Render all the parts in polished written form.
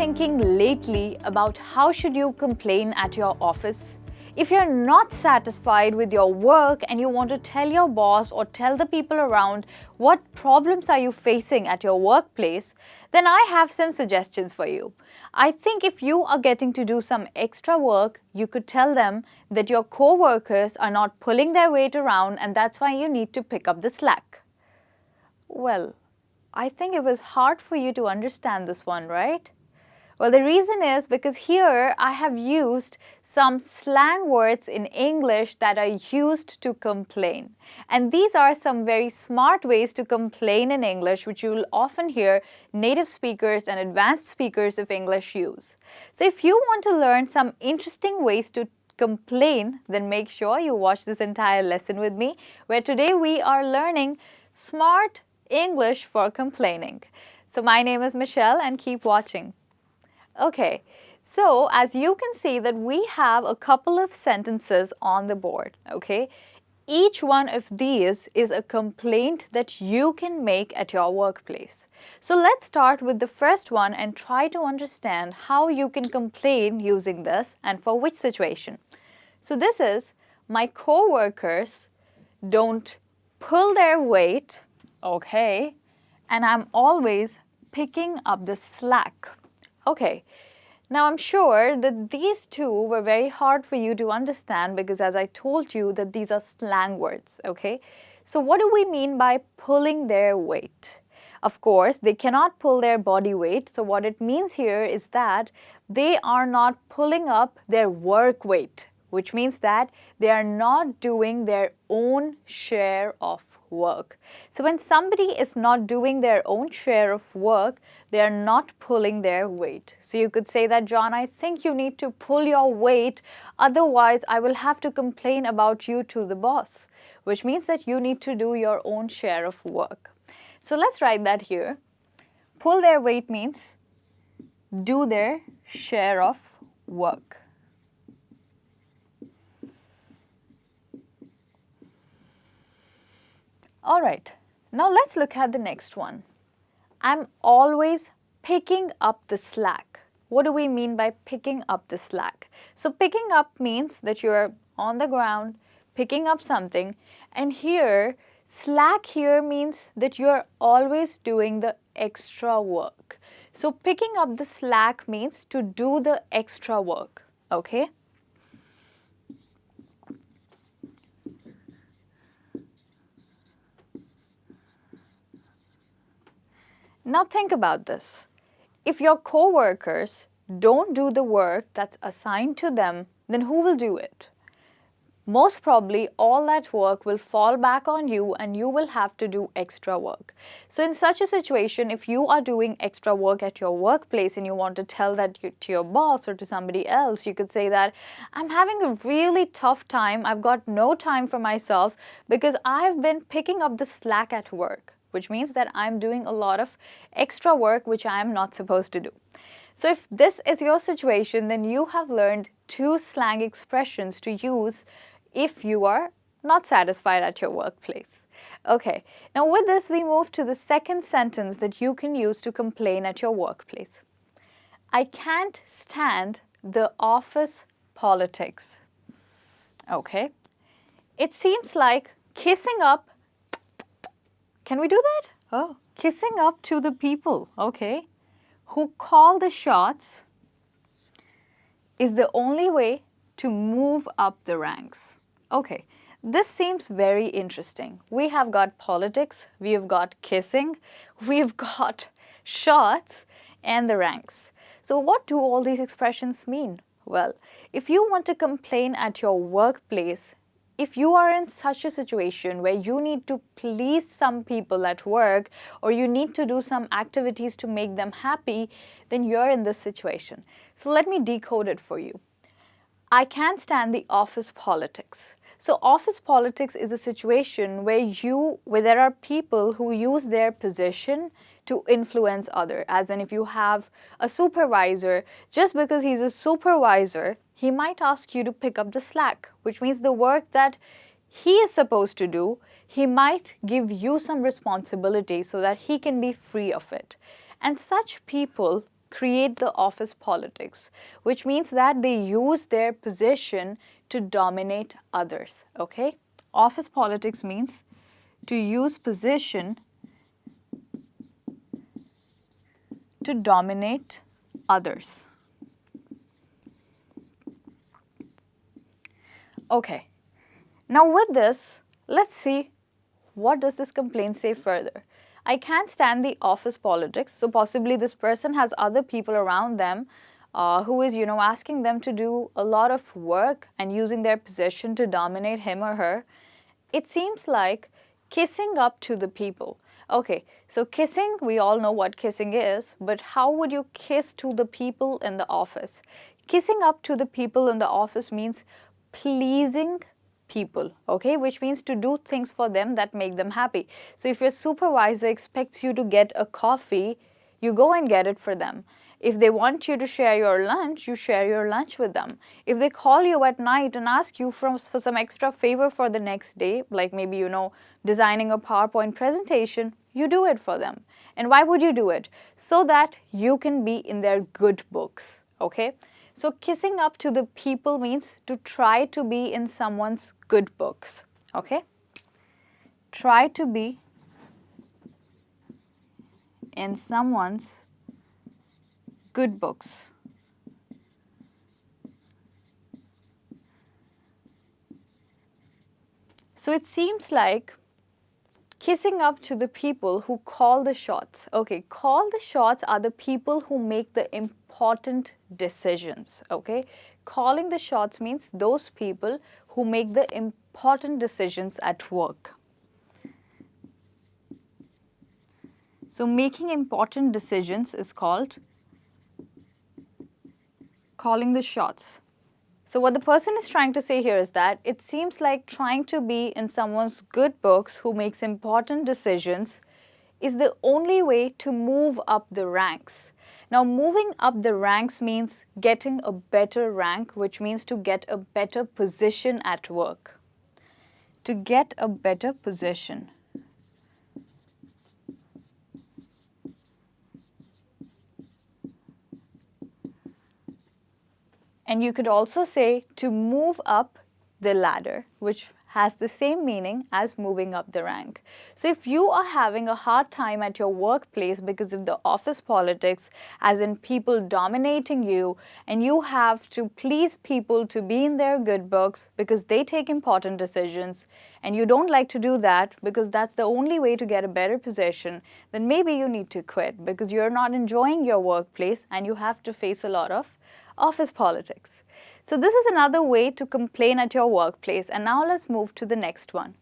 thinking lately about how should you complain at your office? If you're not satisfied with your work and you want to tell your boss or tell the people around what problems are you facing at your workplace, then I have some suggestions for you. I think if you are getting to do some extra work, you could tell them that your co-workers are not pulling their weight around and that's why you need to pick up the slack. Well, I think it was hard for you to understand this one, right? Well, the reason is because here I have used some slang words in English that are used to complain. And these are some very smart ways to complain in English, which you will often hear native speakers and advanced speakers of English use. So if you want to learn some interesting ways to complain, then make sure you watch this entire lesson with me, where today we are learning smart English for complaining. So my name is Michelle and keep watching. Okay, so as you can see that we have a couple of sentences on the board, okay? Each one of these is a complaint that you can make at your workplace. So let's start with the first one and try to understand how you can complain using this and for which situation. So this is, my co-workers don't pull their weight, okay, and I'm always picking up the slack. Okay, now I'm sure that these two were very hard for you to understand because as I told you that these are slang words, okay? So what do we mean by pulling their weight? Of course, they cannot pull their body weight. So what it means here is that they are not pulling up their work weight, which means that they are not doing their own share of work. So when somebody is not doing their own share of work, they are not pulling their weight. So you could say that, John, I think you need to pull your weight, otherwise I will have to complain about you to the boss, which means that you need to do your own share of work. So let's write that here. Pull their weight means do their share of work. All right, now let's look at the next one. I'm always picking up the slack. What do we mean by picking up the slack? So picking up means that you're on the ground, picking up something, and here, slack here means that you're always doing the extra work. So picking up the slack means to do the extra work, okay? Now think about this. If your co-workers don't do the work that's assigned to them, then who will do it? Most probably all that work will fall back on you and you will have to do extra work. So in such a situation, if you are doing extra work at your workplace and you want to tell that to your boss or to somebody else, you could say that, I'm having a really tough time. I've got no time for myself because I've been picking up the slack at work, which means that I'm doing a lot of extra work which I am not supposed to do. So if this is your situation, then you have learned two slang expressions to use if you are not satisfied at your workplace. Okay, now with this we move to the second sentence that you can use to complain at your workplace. I can't stand the office politics. Okay, it seems like kissing up. Can we do that? Oh, kissing up to the people, okay, who call the shots is the only way to move up the ranks. Okay, this seems very interesting. We have got politics, we have got kissing, we've got shots and the ranks. So what do all these expressions mean? Well, if you want to complain at your workplace, if you are in such a situation where you need to please some people at work or you need to do some activities to make them happy, then you're in this situation. So let me decode it for you. I can't stand the office politics. So office politics is a situation where there are people who use their position to influence others. As in, if you have a supervisor, just because he's a supervisor, he might ask you to pick up the slack, which means the work that he is supposed to do, he might give you some responsibility so that he can be free of it. And such people create the office politics, which means that they use their position to dominate others, okay? Office politics means to use position to dominate others. Okay, now with this, let's see what does this complaint say further. I can't stand the office politics, so possibly this person has other people around them who is, asking them to do a lot of work and using their position to dominate him or her. It seems like kissing up to the people. Okay, so kissing, we all know what kissing is, but how would you kiss to the people in the office? Kissing up to the people in the office means pleasing people, okay, which means to do things for them that make them happy. So if your supervisor expects you to get a coffee, you go and get it for them. If they want you to share your lunch, you share your lunch with them. If they call you at night and ask you for some extra favor for the next day, like maybe, designing a PowerPoint presentation, you do it for them. And why would you do it? So that you can be in their good books, okay? So kissing up to the people means to try to be in someone's good books, okay? Try to be in someone's good books. So it seems like kissing up to the people who call the shots. Okay, call the shots are the people who make the important decisions, okay? Calling the shots means those people who make the important decisions at work. So making important decisions is called calling the shots. So what the person is trying to say here is that it seems like trying to be in someone's good books who makes important decisions is the only way to move up the ranks. Now, moving up the ranks means getting a better rank, which means to get a better position at work. To get a better position. And you could also say to move up the ladder, which has the same meaning as moving up the rank. So if you are having a hard time at your workplace because of the office politics, as in people dominating you, and you have to please people to be in their good books because they take important decisions, and you don't like to do that because that's the only way to get a better position, then maybe you need to quit because you're not enjoying your workplace and you have to face a lot of office politics. So this is another way to complain at your workplace. And now let's move to the next one.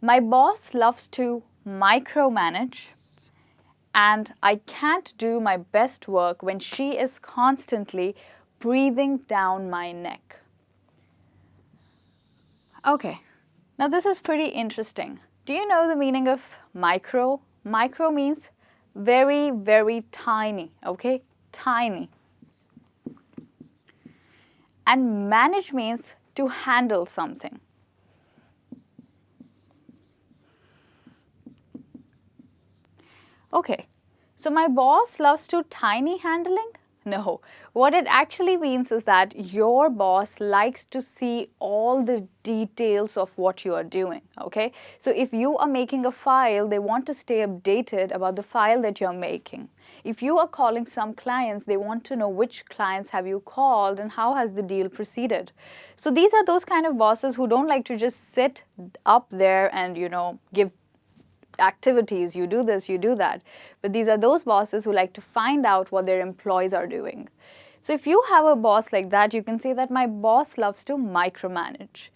My boss loves to micromanage, and I can't do my best work when she is constantly breathing down my neck. Okay, now this is pretty interesting. Do you know the meaning of micro? Micro means very, very tiny, okay? Tiny. And manage means to handle something. Okay, so my boss loves to tiny handling? No, what it actually means is that your boss likes to see all the details of what you are doing, okay? So if you are making a file, they want to stay updated about the file that you're making. If you are calling some clients, they want to know which clients have you called and how has the deal proceeded. So these are those kind of bosses who don't like to just sit up there and, give activities, you do this, you do that. But these are those bosses who like to find out what their employees are doing. So if you have a boss like that, you can say that my boss loves to micromanage.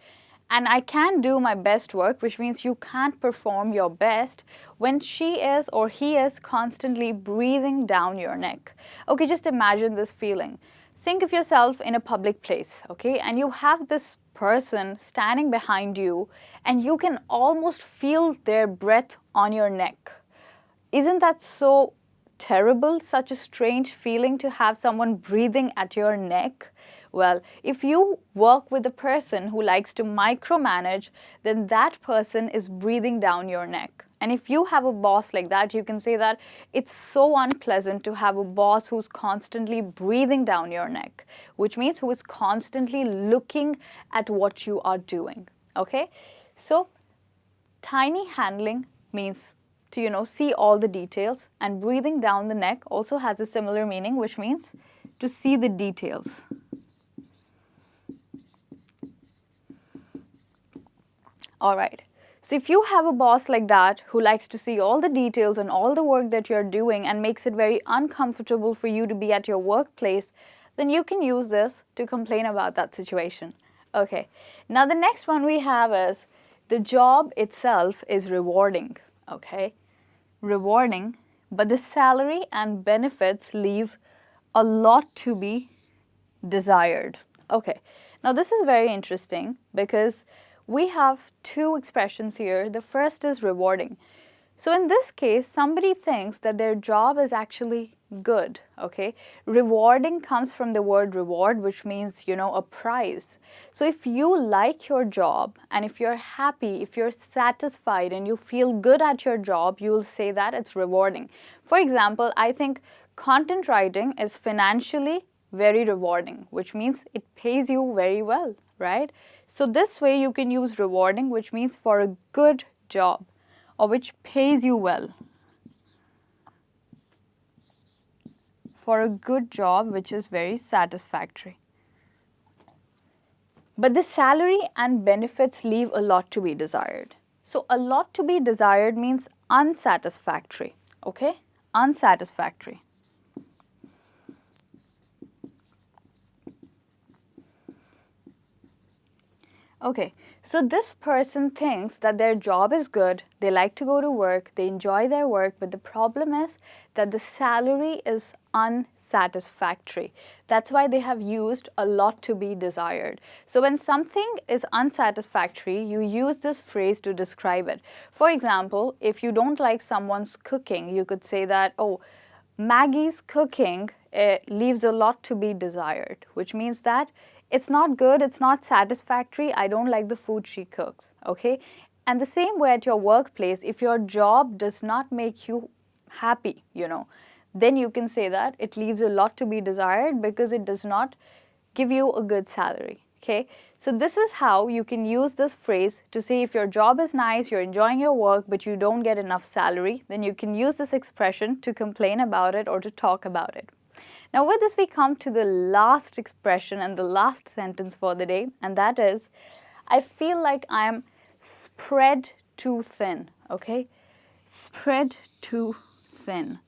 And I can't do my best work, which means you can't perform your best when she is or he is constantly breathing down your neck. Okay, just imagine this feeling. Think of yourself in a public place, okay, and you have this person standing behind you and you can almost feel their breath on your neck. Isn't that so terrible, such a strange feeling to have someone breathing at your neck? Well, if you work with a person who likes to micromanage, then that person is breathing down your neck. And if you have a boss like that, you can say that it's so unpleasant to have a boss who's constantly breathing down your neck, which means who is constantly looking at what you are doing. Okay? So tiny handling means to, see all the details, and breathing down the neck also has a similar meaning, which means to see the details. All right. So if you have a boss like that who likes to see all the details and all the work that you're doing and makes it very uncomfortable for you to be at your workplace, then you can use this to complain about that situation. Okay. Now the next one we have is the job itself is rewarding. Okay. Rewarding, but the salary and benefits leave a lot to be desired. Okay. Now this is very interesting because we have two expressions here. The first is rewarding. So in this case, somebody thinks that their job is actually good, okay? Rewarding comes from the word reward, which means, a prize. So if you like your job and if you're happy, if you're satisfied and you feel good at your job, you'll say that it's rewarding. For example, I think content writing is financially very rewarding, which means it pays you very well, right? So this way you can use rewarding, which means for a good job or which pays you well. For a good job which is very satisfactory. But the salary and benefits leave a lot to be desired. So a lot to be desired means unsatisfactory, okay? Unsatisfactory. Okay, so this person thinks that their job is good, they like to go to work, they enjoy their work, but the problem is that the salary is unsatisfactory. That's why they have used a lot to be desired. So when something is unsatisfactory, you use this phrase to describe it. For example, if you don't like someone's cooking, you could say that, oh, Maggie's cooking leaves a lot to be desired, which means that it's not good, it's not satisfactory, I don't like the food she cooks, okay? And the same way at your workplace, if your job does not make you happy, then you can say that it leaves a lot to be desired because it does not give you a good salary, okay? So this is how you can use this phrase to say if your job is nice, you're enjoying your work, but you don't get enough salary, then you can use this expression to complain about it or to talk about it. Now with this we come to the last expression and the last sentence for the day, and that is, I feel like I'm spread too thin, okay? Spread too thin.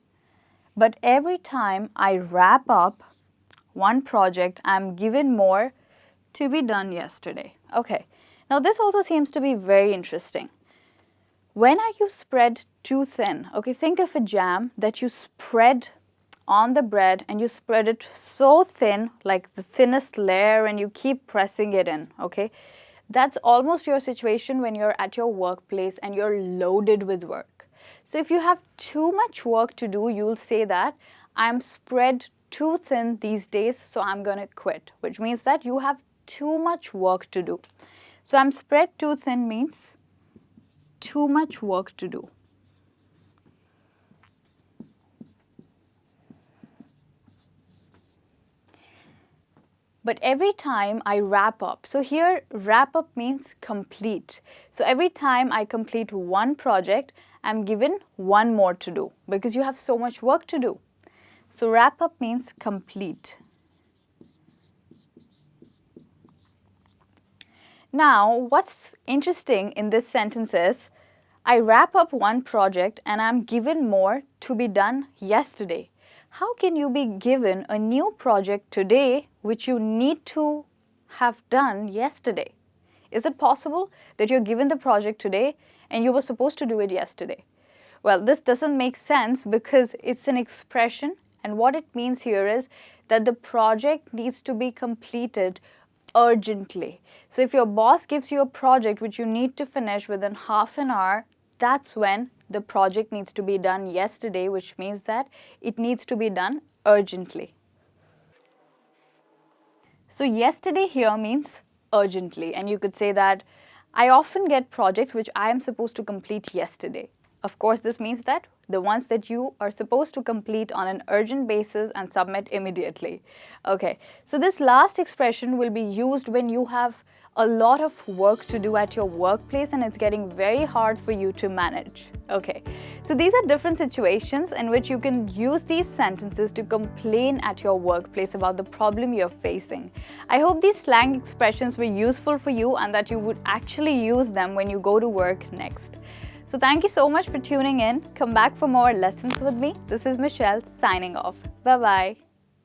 But every time I wrap up one project, I'm given more to be done yesterday. Okay, now this also seems to be very interesting. When are you spread too thin? Okay, think of a jam that you spread on the bread and you spread it so thin, like the thinnest layer, and you keep pressing it in, okay? That's almost your situation when you're at your workplace and you're loaded with work. So if you have too much work to do, you'll say that I'm spread too thin these days, so I'm gonna quit, which means that you have too much work to do. So I'm spread too thin means too much work to do. But every time I wrap up, so here wrap up means complete. So every time I complete one project, I'm given one more to do because you have so much work to do. So wrap up means complete. Now, what's interesting in this sentence is, I wrap up one project and I'm given more to be done yesterday. How can you be given a new project today which you need to have done yesterday? Is it possible that you're given the project today and you were supposed to do it yesterday? Well, this doesn't make sense because it's an expression, and what it means here is that the project needs to be completed urgently. So if your boss gives you a project which you need to finish within half an hour, that's when the project needs to be done yesterday, which means that it needs to be done urgently. So yesterday here means urgently, and you could say that I often get projects which I am supposed to complete yesterday. Of course, this means that the ones that you are supposed to complete on an urgent basis and submit immediately. Okay, so this last expression will be used when you have a lot of work to do at your workplace and it's getting very hard for you to manage. Okay, so these are different situations in which you can use these sentences to complain at your workplace about the problem you're facing. I hope these slang expressions were useful for you and that you would actually use them when you go to work next. So thank you so much for tuning in. Come back for more lessons with me. This is Michelle signing off. Bye-bye.